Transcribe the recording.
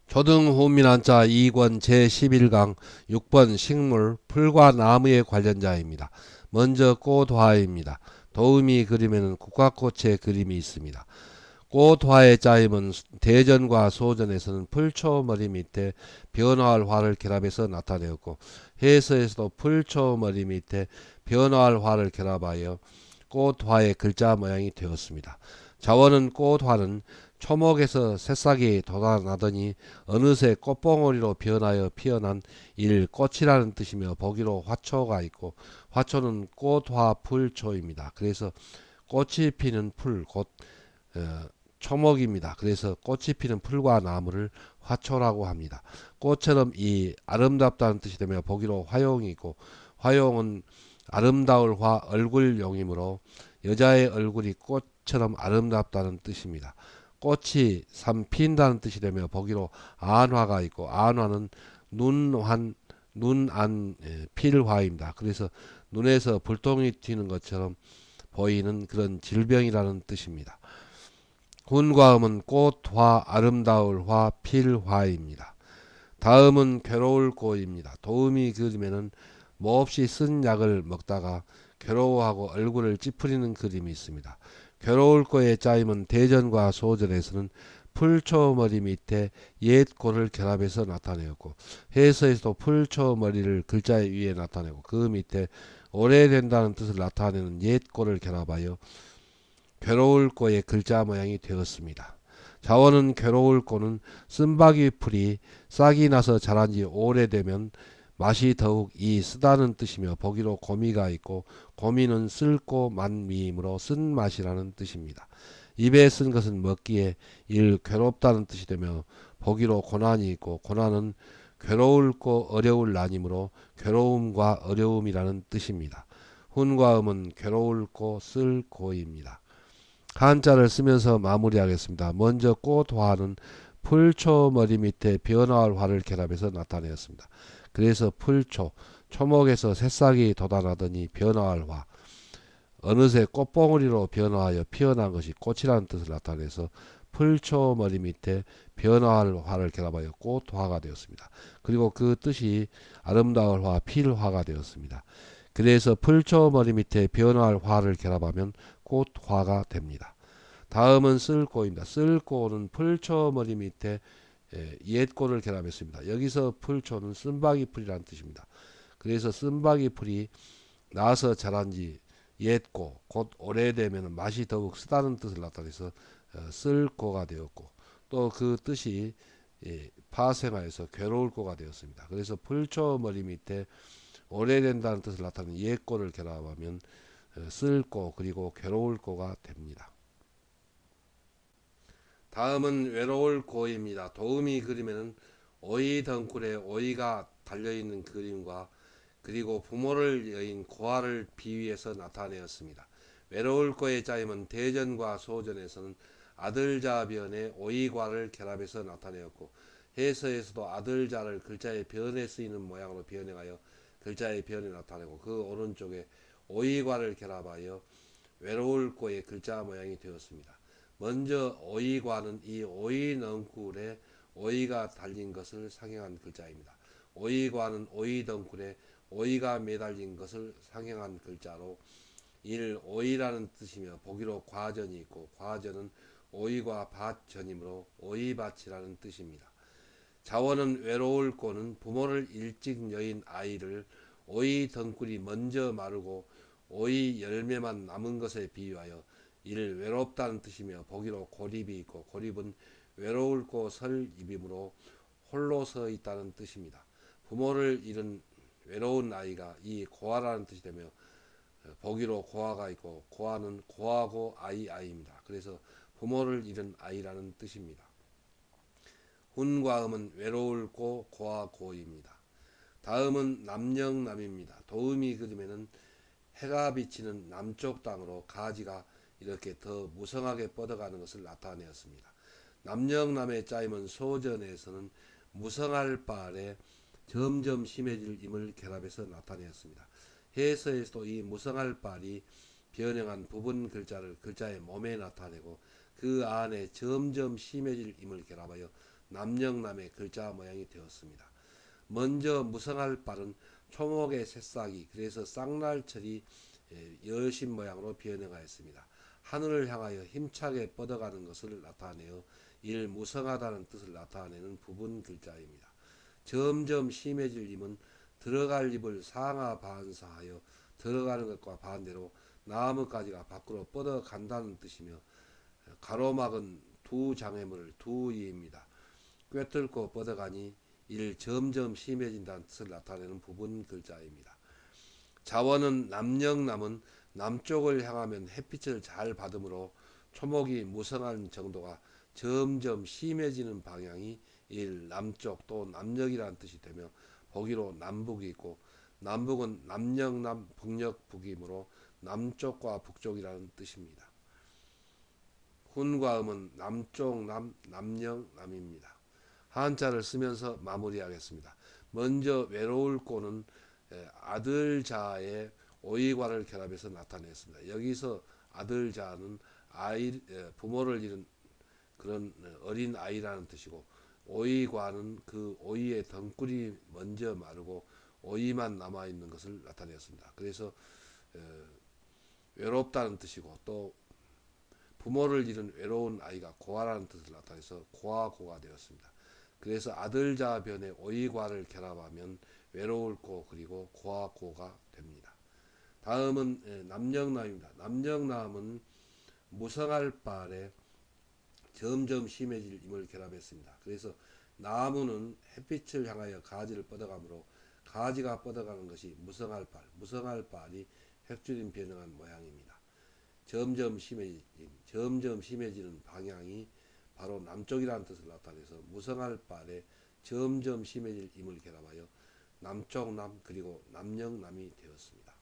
초등호민한자 2권 제11강 6번 식물, 풀과 나무에 관련자입니다. 먼저 꽃화입니다. 도우미 그림에는 국화꽃의 그림이 있습니다. 꽃화의 짜임은 대전과 소전에서는 풀초머리 밑에 변화할 화를 결합해서 나타내었고, 해서에서도 풀초머리 밑에 변화할 화를 결합하여 꽃화의 글자 모양이 되었습니다. 자원은 꽃화는 초목에서 새싹이 돋아나더니 어느새 꽃봉오리로 변하여 피어난 꽃이라는 뜻이며, 보기로 화초가 있고, 화초는 꽃화 풀초입니다. 그래서 꽃이 피는 풀, 곧 초목입니다. 그래서 꽃이 피는 풀과 나무를 화초라고 합니다. 꽃처럼 이 아름답다는 뜻이 되며, 보기로 화용이 있고, 화용은 아름다울 화 얼굴용이므로 여자의 얼굴이 꽃처럼 아름답다는 뜻입니다. 꽃이 삼핀다는 뜻이 되며, 보기로 안화가 있고, 안화는 눈안 필화입니다. 그래서 눈에서 불똥이 튀는 것처럼 보이는 그런 질병이라는 뜻입니다. 훈과음은 꽃, 화, 아름다울 화, 필화입니다. 다음은 괴로울 꼬입니다. 도우미 그림에는 몹시 쓴 약을 먹다가 괴로워하고 얼굴을 찌푸리는 그림이 있습니다. 괴로울 꼬의 짜임은 대전과 소전에서는 풀초머리 밑에 옛골을 결합해서 나타내었고, 해서에서도 풀초머리를 글자 위에 나타내고, 그 밑에 오래된다는 뜻을 나타내는 옛골을 결합하여 괴로울 꼬의 글자 모양이 되었습니다. 자원은 괴로울 꼬는 쓴바귀 풀이 싹이 나서 자란 지 오래되면 맛이 더욱 쓰다는 뜻이며, 보기로 고미가 있고, 고미는 쓸고 만미이므로 쓴맛이라는 뜻입니다. 입에 쓴 것은 먹기에 괴롭다는 뜻이 되며, 보기로 고난이 있고, 고난은 괴로울고 어려울 난이므로 괴로움과 어려움이라는 뜻입니다. 훈과 음은 괴로울고 쓸고입니다. 한자를 쓰면서 마무리하겠습니다. 먼저 꽃화는 풀초머리 밑에 변화할 화를 결합해서 나타내었습니다. 그래서 풀초, 초목에서 새싹이 돋아나더니 변화할 화, 어느새 꽃봉오리로 변화하여 피어난 것이 꽃이라는 뜻을 나타내서 풀초머리 밑에 변화할 화를 결합하여 꽃화가 되었습니다. 그리고 그 뜻이 아름다울 화, 필화가 되었습니다. 그래서 풀초머리 밑에 변화할 화를 결합하면 꽃화가 됩니다. 다음은 쓸고입니다. 쓸고는 풀초머리 밑에 옛골을 결합했습니다. 여기서 풀초는 쓴바귀 풀이라는 뜻입니다. 그래서 쓴바귀 풀이 나서 자란지 옛고, 곧 오래되면 맛이 더욱 쓰다는 뜻을 나타내서 쓸고가 되었고, 또 그 뜻이 파생하여서 괴로울 고가 되었습니다. 그래서 풀초머리 밑에 오래된다는 뜻을 나타내는 옛고를 결합하면 쓸고, 그리고 괴로울 고가 됩니다. 다음은 외로울 고입니다. 도우미 그림에는 오이 덩굴에 오이가 달려있는 그림과, 그리고 부모를 여인 고아를 비유해서 나타내었습니다. 외로울 고의 짜임은 대전과 소전에서는 아들자변에 오이과를 결합해서 나타내었고, 해서에서도 아들자를 글자의 변에 쓰이는 모양으로 변형하여 글자의 변에 나타내고, 그 오른쪽에 오이과를 결합하여 외로울 고의 글자 모양이 되었습니다. 먼저 오이과는 이 오이 넝굴에 오이가 달린 것을 상징한 글자입니다. 오이과는 오이 덩굴에 오이가 매달린 것을 상징한 글자로 오이라는 뜻이며, 보기로 과전이 있고, 과전은 오이과 밭전이므로 오이밭이라는 뜻입니다. 자원은 외로울 고는 부모를 일찍 여인 아이를 오이 덩굴이 먼저 마르고 오이 열매만 남은 것에 비유하여 외롭다는 뜻이며, 보기로 고립이 있고, 고립은 외로울 고 설 입이므로 홀로 서 있다는 뜻입니다. 부모를 잃은 외로운 아이가 고아라는 뜻이 되며, 보기로 고아가 있고, 고아는 고아고 아이입니다. 그래서 부모를 잃은 아이라는 뜻입니다. 훈과음은 외로울 고, 고아 고입니다. 다음은 남영남입니다. 도우미 그림에는 해가 비치는 남쪽 땅으로 가지가 이렇게 더 무성하게 뻗어가는 것을 나타내었습니다. 남영남의 짜임은 소전에서는 무성할 바알에 점점 심해질 임을 결합해서 나타내었습니다. 해서에서도 이 무성할 바알이 변형한 부분 글자를 글자의 몸에 나타내고, 그 안에 점점 심해질 임을 결합하여 남영남의 글자 모양이 되었습니다. 먼저 무성할 발은 초목의 새싹이 그래서 쌍날철이 여신 모양으로 변형하였습니다. 하늘을 향하여 힘차게 뻗어가는 것을 나타내어 무성하다는 뜻을 나타내는 부분 글자입니다. 점점 심해질 임은 들어갈 입을 상하 반사하여 들어가는 것과 반대로 나무가지가 밖으로 뻗어간다는 뜻이며 가로막은 두 장애물을 두 이입니다. 꿰뚫고 뻗어가니 점점 심해진다는 뜻을 나타내는 부분 글자입니다. 자원은 남영남은 남쪽을 향하면 햇빛을 잘 받으므로 초목이 무성한 정도가 점점 심해지는 방향이 남쪽 또 남녘이라는 뜻이 되며 보기로 남북이 있고 남북은 남영남 북녘북이므로 남쪽과 북쪽이라는 뜻입니다. 훈과 음은 남쪽 남 남영 남입니다. 한자를 쓰면서 마무리하겠습니다. 먼저 외로울 꼬는 아들자의 오이과를 결합해서 나타냈습니다. 여기서 아들자는 부모를 잃은 그런 어린 아이라는 뜻이고 오이과는 그 오이의 덩굴이 먼저 마르고 오이만 남아있는 것을 나타냈습니다. 그래서 외롭다는 뜻이고 또 부모를 잃은 외로운 아이가 고아라는 뜻을 나타내서 고아고가 되었습니다. 그래서 아들자 변에 오이과를 결합하면 외로울 고 그리고 고아고가 됩니다. 다음은 남영남입니다. 남영남은 무성할 발에 점점 심해질 임을 결합했습니다. 그래서 나무는 햇빛을 향하여 가지를 뻗어가므로 가지가 뻗어가는 것이 무성할 발, 무성할 발이 획줄임 변형한 모양입니다. 점점 심해지는 방향이 바로 남쪽이라는 뜻을 나타내서 무성할 발에 점점 심해질 임을 결합하여 남쪽남 그리고 남영남이 되었습니다.